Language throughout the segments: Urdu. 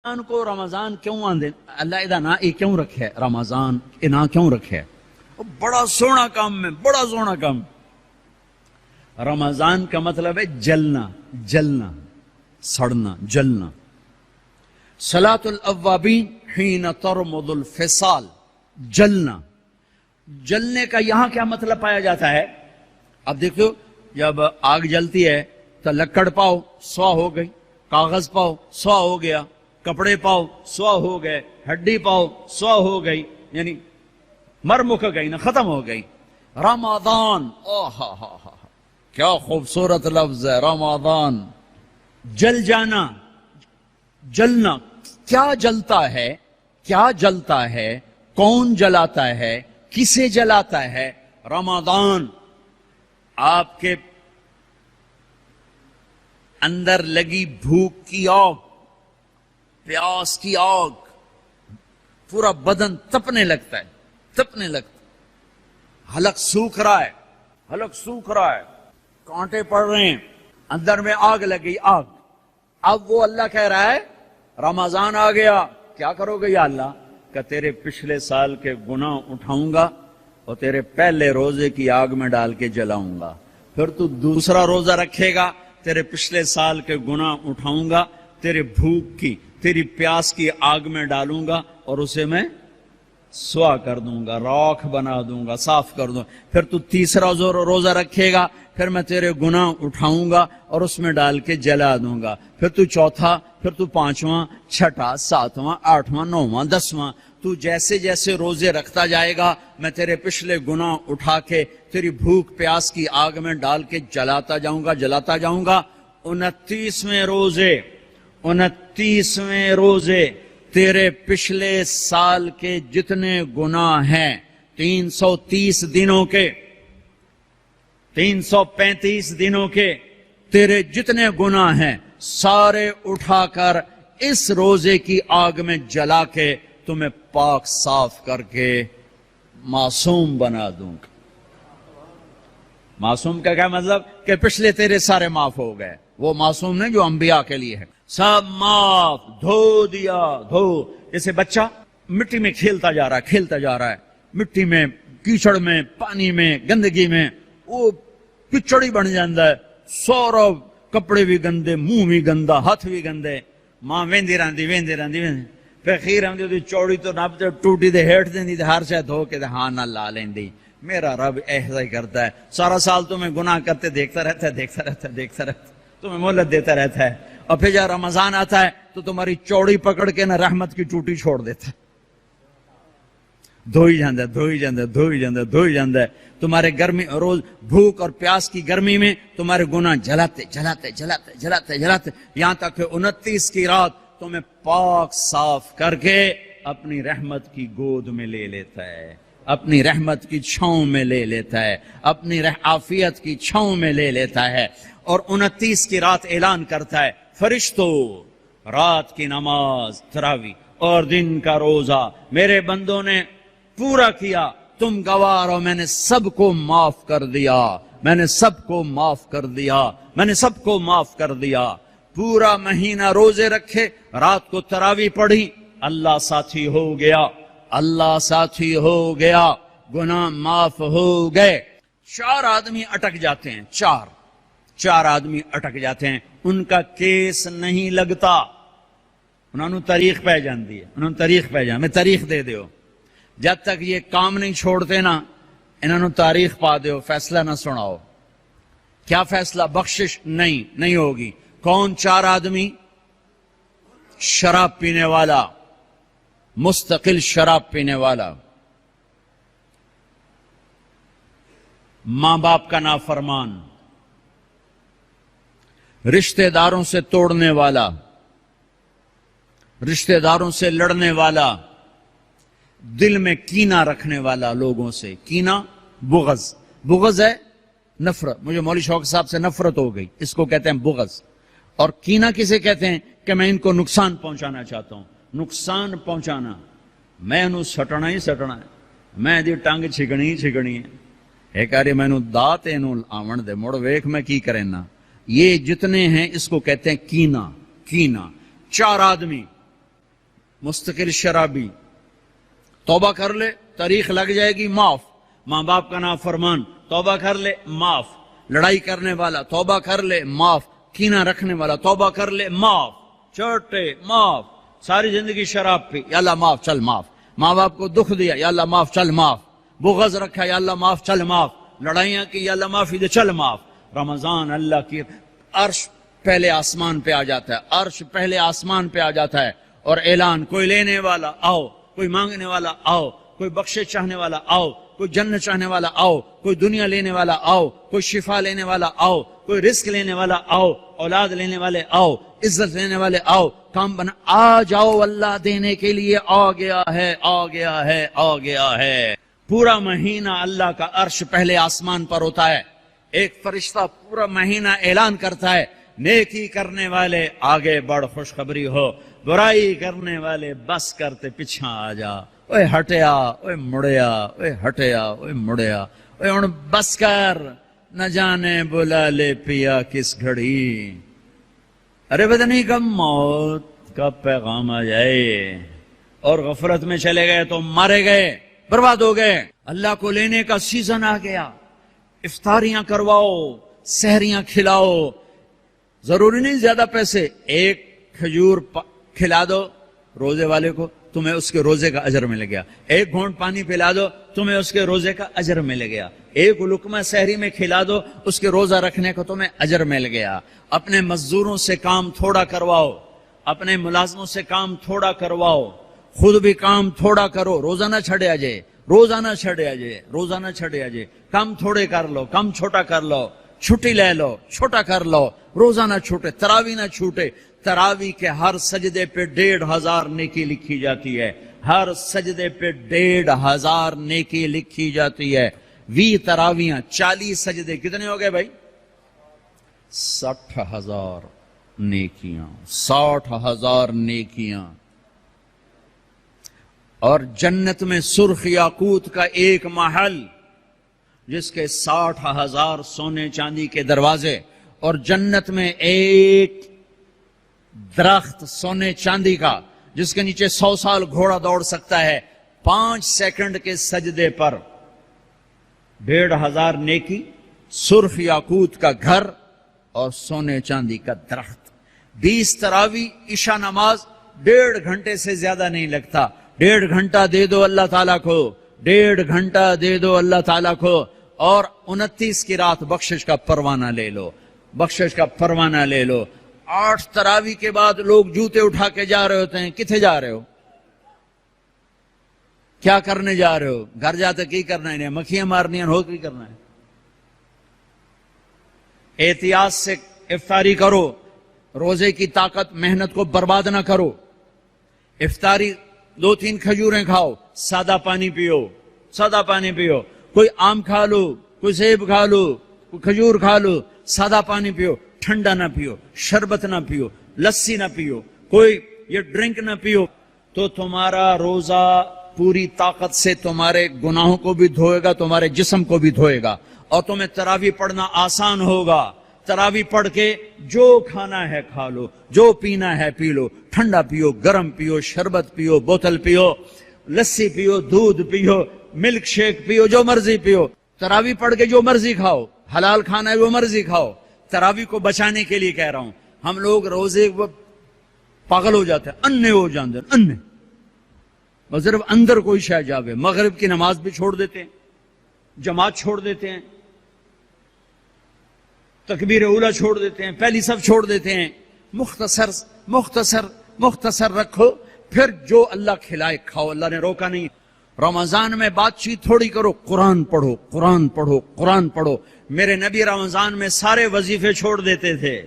رمضان کو رمضان کیوں آندے اللہ ادا نا یہ کیوں رکھے ہے رمضان یہ نا کیوں رکھے ہے بڑا سونا کام ہے بڑا سونا کام رمضان کا مطلب ہے جلنا جلنا سڑنا جلنا صلاۃ الاوابین حین ترمد الفصال جلنا جلنے کا یہاں کیا مطلب پایا جاتا ہے اب دیکھو جب آگ جلتی ہے تو لکڑ پاؤ سوا ہو گئی کاغذ پاؤ سوا ہو گیا کپڑے پاؤ سوا ہو گئے ہڈی پاؤ سوا ہو گئی یعنی مر مک گئی نا ختم ہو گئی رمضان کیا خوبصورت لفظ ہے رمضان جل جانا جلنا کیا جلتا ہے کیا جلتا ہے کون جلاتا ہے کسے جلاتا ہے رمضان آپ کے اندر لگی بھوک کی آگ پیاس کی آگ پورا بدن تپنے لگتا ہے تپنے لگتا ہے حلق سوکھ رہا ہے حلق سوکھ رہا ہے کانٹے پڑ رہے ہیں اندر میں آگ لگی آگ اب وہ اللہ کہہ رہا ہے رمضان آ گیا کیا کرو گے یا اللہ کہ تیرے پچھلے سال کے گناہ اٹھاؤں گا اور تیرے پہلے روزے کی آگ میں ڈال کے جلاؤں گا پھر تو دوسرا روزہ رکھے گا تیرے پچھلے سال کے گناہ اٹھاؤں گا تیرے بھوک کی تیری پیاس کی آگ میں ڈالوں گا اور اسے میں سوا کر دوں گا راکھ بنا دوں گا صاف کر دوں پھر تو تیسرا روزہ رکھے گا پھر میں تیرے گناہ اٹھاؤں گا اور اس میں ڈال کے جلا دوں گا پھر تو چوتھا پھر تو پانچواں چھٹا ساتواں آٹھواں نواں دسواں تو جیسے جیسے روزے رکھتا جائے گا میں تیرے پچھلے گناہ اٹھا کے تیری بھوک پیاس کی آگ میں ڈال کے جلاتا جاؤں گا 29ویں روزے تیرے پچھلے سال کے جتنے گناہ ہیں 330 دنوں کے 335 دنوں کے تیرے جتنے گناہ ہیں سارے اٹھا کر اس روزے کی آگ میں جلا کے تمہیں پاک صاف کر کے معصوم بنا دوں گا معصوم کا کیا مطلب کہ پچھلے تیرے سارے معاف ہو گئے وہ معصوم نہیں جو انبیاء کے لیے ہے سب معاف دھو دیا دھو جیسے بچہ مٹی میں کھیلتا جا رہا ہے مٹی میں کیچڑ میں پانی میں گندگی میں وہ کچڑی بن جاتا ہے سورا کپڑے بھی گندے منہ بھی گندا ہاتھ بھی گندے ماں ویندی رہندی پھر خیر ہم چوڑی تو نب ٹوٹی دے ہیٹ دیندی تے ہر شے دھو کے ہاں نہ لا لیندی میرا رب ایسا ہی کرتا ہے سارا سال تمہیں گناہ کرتے دیکھتا رہتا ہے تمہیں مہلت دیتا رہتا ہے اور پھر جب رمضان آتا ہے تو تمہاری چوڑی پکڑ کے نہ رحمت کی ٹوٹی چھوڑ دیتا ہے دھوئی جاندہ ہے تمہارے گرمی روز بھوک اور پیاس کی گرمی میں تمہارے گناہ جلاتے یہاں تک کہ 29 کی رات تمہیں پاک صاف کر کے اپنی رحمت کی گود میں لے لیتا ہے اپنی رحمت کی چھاؤں میں لے لیتا ہے اپنی عافیت کی چھاؤں میں لے لیتا ہے اور 29 کی رات اعلان کرتا ہے فرشتو رات کی نماز تراوی اور دن کا روزہ میرے بندوں نے پورا کیا تم گوار ہو میں نے سب کو معاف کر دیا پورا مہینہ روزے رکھے رات کو تراوی پڑھی اللہ ساتھی ہو گیا گناہ معاف ہو گئے 4 آدمی اٹک جاتے ہیں 4 آدمی اٹک جاتے ہیں ان کا کیس نہیں لگتا انہوں نے تاریخ پہ جاندی ہے میں تاریخ دے دیو جب تک یہ کام نہیں چھوڑتے نا انہوں نے تاریخ پا دیو فیصلہ نہ سناؤ کیا فیصلہ بخشش نہیں ہوگی کون 4 آدمی شراب پینے والا مستقل شراب پینے والا ماں باپ کا نافرمان رشتہ داروں سے توڑنے والا رشتہ داروں سے لڑنے والا دل میں کینہ رکھنے والا لوگوں سے کینہ بغض ہے نفرت مجھے مولوی شوق صاحب سے نفرت ہو گئی اس کو کہتے ہیں بغض اور کینہ کسے کہتے ہیں کہ میں ان کو نقصان پہنچانا چاہتا ہوں نقصان پہنچانا میں انہوں سٹنا ہی سٹنا ہے میں دی ٹنگ چھگنی ہے ایک آری میں انہوں دات انہوں آون دے مڑ ویک میں کی کرنا یہ جتنے ہیں اس کو کہتے ہیں کینہ 4 آدمی مستقل شرابی، توبہ کر لے تاریخ لگ جائے گی معاف، ماں باپ کا نافرمان توبہ کر لے معاف، لڑائی کرنے والا توبہ کر لے معاف، کینہ رکھنے والا توبہ کر لے معاف، چھوٹے معاف، ساری زندگی شراب پی، یا اللہ معاف چل معاف، ماں باپ کو دکھ دیا یا اللہ معاف چل معاف، بغض رکھا یا اللہ معاف چل معاف، لڑائیاں کی یا اللہ معافی دے چل معاف۔ رمضان اللہ کی عرش پہلے آسمان پہ آ جاتا ہے، عرش پہلے آسمان پہ آ جاتا ہے اور اعلان، کوئی لینے والا آؤ، کوئی مانگنے والا آؤ، کوئی بخشش چاہنے والا آؤ، کوئی جنت چاہنے والا آؤ، کوئی دنیا لینے والا آؤ، کوئی شفا لینے والا آؤ، کوئی رزق لینے والا آؤ، اولاد لینے والے آؤ، عزت لینے والے آؤ، کام بنا آ جاؤ، اللہ دینے کے لیے آ گیا ہے، آ گیا ہے، آ گیا ہے۔ پورا مہینہ اللہ کا عرش پہلے آسمان پر ہوتا ہے، ایک فرشتہ پورا مہینہ اعلان کرتا ہے، نیکی کرنے والے آگے بڑھ خوشخبری ہو، برائی کرنے والے بس کرتے پیچھے آ جا، اوے ہٹیا، اوے مڑیا، اوے ہٹیا، اوے مڑیا، اوے ہن بس کر، نہ جانے بلا لے پیا کس گھڑی، ارے بدنی کب موت کا پیغام آ جائے، اور غفلت میں چلے گئے تو مارے گئے، برباد ہو گئے۔ اللہ کو لینے کا سیزن آ گیا، افطاریاں کرواؤ، سحریاں کھلاؤ، ضروری نہیں زیادہ پیسے، ایک کھجور کھلا دو روزے والے کو، تمہیں اس کے روزے کا اجر مل گیا، ایک گھونٹ پانی پلا دو، تمہیں اس کے روزے کا اجر مل گیا، ایک لقمہ سحری میں کھلا دو، اس کے روزہ رکھنے کو تمہیں اجر مل گیا۔ اپنے مزدوروں سے کام تھوڑا کرواؤ، اپنے ملازموں سے کام تھوڑا کرواؤ، خود بھی کام تھوڑا کرو، روزہ نہ چھڑے آجے، روزہ نہ چھڑے آجے، روزہ نہ چھڑے آجے، کام تھوڑے کر لو، کام چھوٹا کر لو، چھٹی لے لو، چھوٹا کر لو، روزہ نہ چھوٹے، تراوی نہ چھوٹے، تراوی کے ہر سجدے پہ 1500 نیکی لکھی جاتی ہے، ہر سجدے پہ 1500 نیکی لکھی جاتی ہے۔ 20 تراویاں، 40 سجدے، کتنے ہو گئے بھائی؟ 60,000 نیکیاں، 60,000 نیکیاں۔ اور جنت میں سرخ یاقوت کا ایک محل جس کے 60,000 سونے چاندی کے دروازے، اور جنت میں ایک درخت سونے چاندی کا جس کے نیچے 100 سال گھوڑا دوڑ سکتا ہے، 5 سیکنڈ کے سجدے پر 1500 نیکی، سرخ یاقوت کا گھر اور سونے چاندی کا درخت۔ 20 تراوی، عشاء نماز 1.5 گھنٹے سے زیادہ نہیں لگتا، 1.5 گھنٹہ دے دو اللہ تعالیٰ کو، 1.5 گھنٹہ دے دو اللہ تعالیٰ کو، اور 29 کی رات بخشش کا پروانہ لے لو، بخشش کا پروانہ لے لو۔ 8 تراوی کے بعد لوگ جوتے اٹھا کے جا رہے ہوتے ہیں، کتنے جا رہے ہو؟ کیا کرنے جا رہے ہو؟ گھر جاتے کی کرنا ہے؟ مکھیاں مارنی ہو کی کرنا ہے؟ احتیاط سے افطاری کرو، روزے کی طاقت محنت کو برباد نہ کرو۔ افطاری 2-3 کھجوریں کھاؤ، سادہ پانی پیو، سادہ پانی پیو، کوئی آم کھا لو، کوئی سیب کھا لو، کوئی کھجور کھا لو، سادہ پانی پیو، ٹھنڈا نہ پیو، شربت نہ پیو، لسی نہ پیو، کوئی یہ ڈرنک نہ پیو، تو تمہارا روزہ پوری طاقت سے تمہارے گناہوں کو بھی دھوئے گا، تمہارے جسم کو بھی دھوئے گا، اور تمہیں تراویح پڑھنا آسان ہوگا۔ تراویح پڑھ کے جو کھانا ہے کھا لو، جو پینا ہے پی لو، ٹھنڈا پیو، گرم پیو، شربت پیو، بوتل پیو، لسی پیو، دودھ پیو، ملک شیک پیو، جو مرضی پیو۔ تراویح پڑھ کے جو مرضی کھاؤ، حلال کھانا ہے وہ مرضی کھاؤ۔ تراویح کو بچانے کے لیے کہہ رہا ہوں، ہم لوگ روزے پاگل ہو جاتے ہیں، انے ہو جاندے ہیں، انے بس صرف اندر کوئی شے جاوے، مغرب کی نماز بھی چھوڑ دیتے ہیں، جماعت چھوڑ دیتے ہیں، تکبیر اولیٰ چھوڑ دیتے ہیں، پہلی صف چھوڑ دیتے ہیں۔ مختصر مختصر مختصر رکھو، پھر جو اللہ کھلائے کھاؤ، اللہ نے روکا نہیں۔ رمضان میں بات چیت تھوڑی کرو، قرآن پڑھو، قرآن پڑھو، قرآن پڑھو۔ میرے نبی رمضان میں سارے وظیفے چھوڑ دیتے تھے،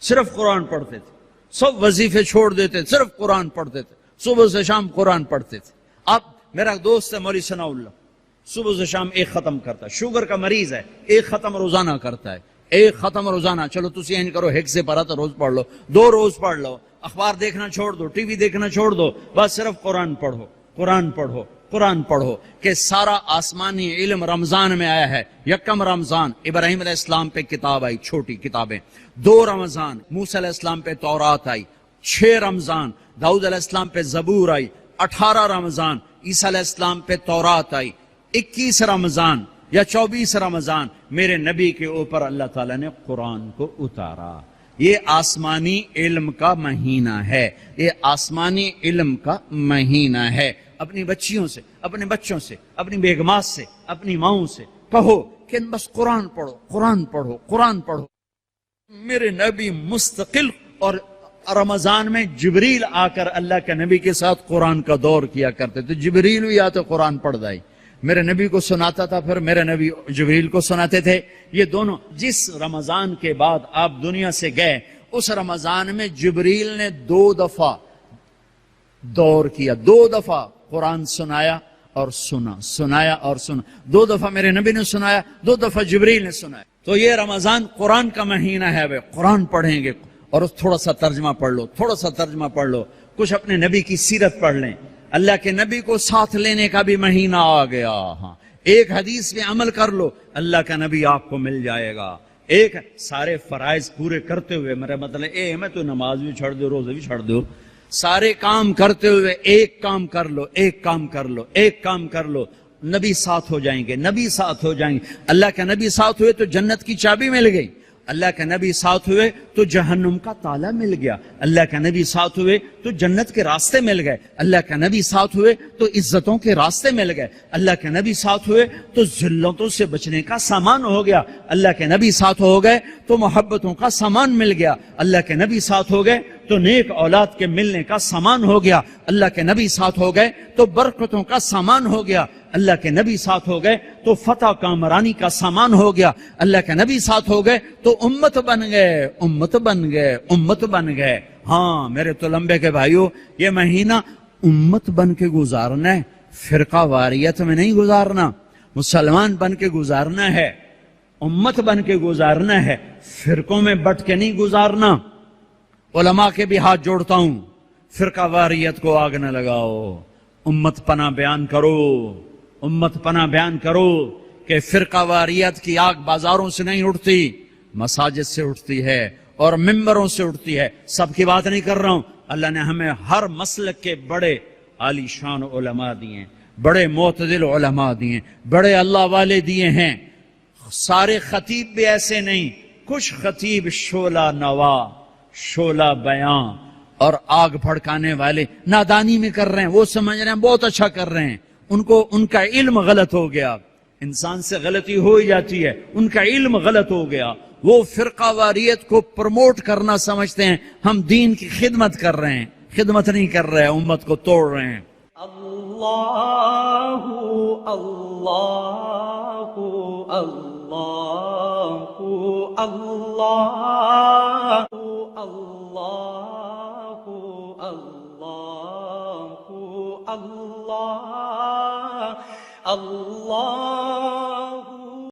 صرف قرآن پڑھتے تھے، سب وظیفے چھوڑ دیتے، صرف قرآن پڑھتے تھے، صبح سے شام قرآن پڑھتے تھے۔ اب میرا دوست ہے مولوی ثناء اللہ، صبح سے شام ایک ختم کرتا ہے، شوگر کا مریض ہے، ایک ختم روزانہ کرتا ہے، ایک ختم روزانہ۔ چلو تسی این کرو، ہیک سے پڑھا تو روز پڑھ لو، 2 روز پڑھ لو، اخبار دیکھنا چھوڑ دو، ٹی وی دیکھنا چھوڑ دو، بس صرف قرآن پڑھو، قرآن پڑھو، قرآن پڑھو، کہ سارا آسمانی علم رمضان میں آیا ہے۔ یکم رمضان ابراہیم علیہ السلام پہ کتاب آئی، چھوٹی کتابیں، 2 رمضان موسیٰ علیہ السلام پہ تورات آئی، 6 رمضان داؤد علیہ السلام پہ زبور آئی، 18 رمضان عیسیٰ علیہ السلام پہ تورات آئی، 21 رمضان یا 24 رمضان میرے نبی کے اوپر اللہ تعالیٰ نے قرآن کو اتارا۔ یہ آسمانی علم کا مہینہ ہے، یہ آسمانی علم کا مہینہ ہے۔ اپنی بچیوں سے، اپنے بچوں سے، اپنی بیگمات سے، اپنی ماؤں سے کہو کہ بس قرآن پڑھو، قرآن پڑھو، قرآن پڑھو۔ میرے نبی مستقل، اور رمضان میں جبریل آ کر اللہ کے نبی کے ساتھ قرآن کا دور کیا کرتے تھے، جبریل بھی آتے قرآن پڑھ دائی، میرے نبی کو سناتا تھا، پھر میرے نبی جبریل کو سناتے تھے۔ یہ دونوں جس رمضان کے بعد آپ دنیا سے گئے، اس رمضان میں جبریل نے 2 دفعہ دور کیا، 2 دفعہ قرآن سنایا اور سنا، سنایا اور سنا، 2 دفعہ میرے نبی نے سنایا، 2 دفعہ جبریل نے سنایا۔ تو یہ رمضان قرآن کا مہینہ ہے، بھائی قرآن پڑھیں گے، اور تھوڑا سا ترجمہ پڑھ لو، تھوڑا سا ترجمہ پڑھ لو، کچھ اپنے نبی کی سیرت پڑھ لیں۔ اللہ کے نبی کو ساتھ لینے کا بھی مہینہ آ گیا، ہاں ایک حدیث پہ عمل کر لو، اللہ کا نبی آپ کو مل جائے گا۔ ایک سارے فرائض پورے کرتے ہوئے، میرا مطلب میں تو نماز بھی چھوڑ دو، روزے بھی چھوڑ دو، سارے کام کرتے ہوئے ایک کام کر لو، ایک کام کر لو، ایک کام کر لو، نبی ساتھ ہو جائیں گے، نبی ساتھ ہو جائیں گے۔ اللہ کا نبی ساتھ ہوئے تو جنت کی چابی مل گئی، اللہ کا نبی ساتھ ہوئے تو جہنم کا تالا مل گیا، اللہ کا نبی ساتھ ہوئے تو جنت کے راستے مل گئے، اللہ کا نبی ساتھ ہوئے تو عزتوں کے راستے مل گئے، اللہ کے نبی ساتھ ہوئے تو ذلتوں سے بچنے کا سامان ہو گیا، اللہ کے نبی ساتھ ہو گئے تو محبتوں کا سامان مل گیا، اللہ کے نبی ساتھ ہو گئے تو نیک اولاد کے ملنے کا سامان ہو گیا، اللہ کے نبی ساتھ ہو گئے تو برکتوں کا سامان ہو گیا، اللہ کے نبی ساتھ ہو گئے تو فتح کامرانی کا سامان ہو گیا، اللہ کے نبی ساتھ ہو گئے تو امت بن گئے، امت بن گئے، امت بن گئے۔ ہاں میرے تو لمبے کے بھائیوں، یہ مہینہ امت بن کے گزارنا ہے، فرقہ واریت میں نہیں گزارنا، مسلمان بن کے گزارنا ہے، امت بن کے گزارنا ہے، فرقوں میں بٹ کے نہیں گزارنا۔ علماء کے بھی ہاتھ جوڑتا ہوں، فرقہ واریت کو آگ نہ لگاؤ، امت پناہ بیان کرو، امت پناہ بیان کرو کہ فرقہ واریت کی آگ بازاروں سے نہیں اٹھتی، مساجد سے اٹھتی ہے اور ممبروں سے اٹھتی ہے۔ سب کی بات نہیں کر رہا ہوں، اللہ نے ہمیں ہر مسلک کے بڑے عالی شان علماء دیے ہیں، بڑے معتدل علماء دیے ہیں، بڑے اللہ والے دیے ہیں۔ سارے خطیب بھی ایسے نہیں، کچھ خطیب شعلہ نوا، شعلہ بیاں اور آگ بھڑکانے والے نادانی میں کر رہے ہیں، وہ سمجھ رہے ہیں بہت اچھا کر رہے ہیں، ان کا علم غلط ہو گیا، انسان سے غلطی ہو ہی جاتی ہے، ان کا علم غلط ہو گیا، وہ فرقہ واریت کو پروموٹ کرنا سمجھتے ہیں ہم دین کی خدمت کر رہے ہیں، خدمت نہیں کر رہے ہیں، امت کو توڑ رہے ہیں۔ اللہ اللہ اللہ اللہ اللہ اللہ اللہ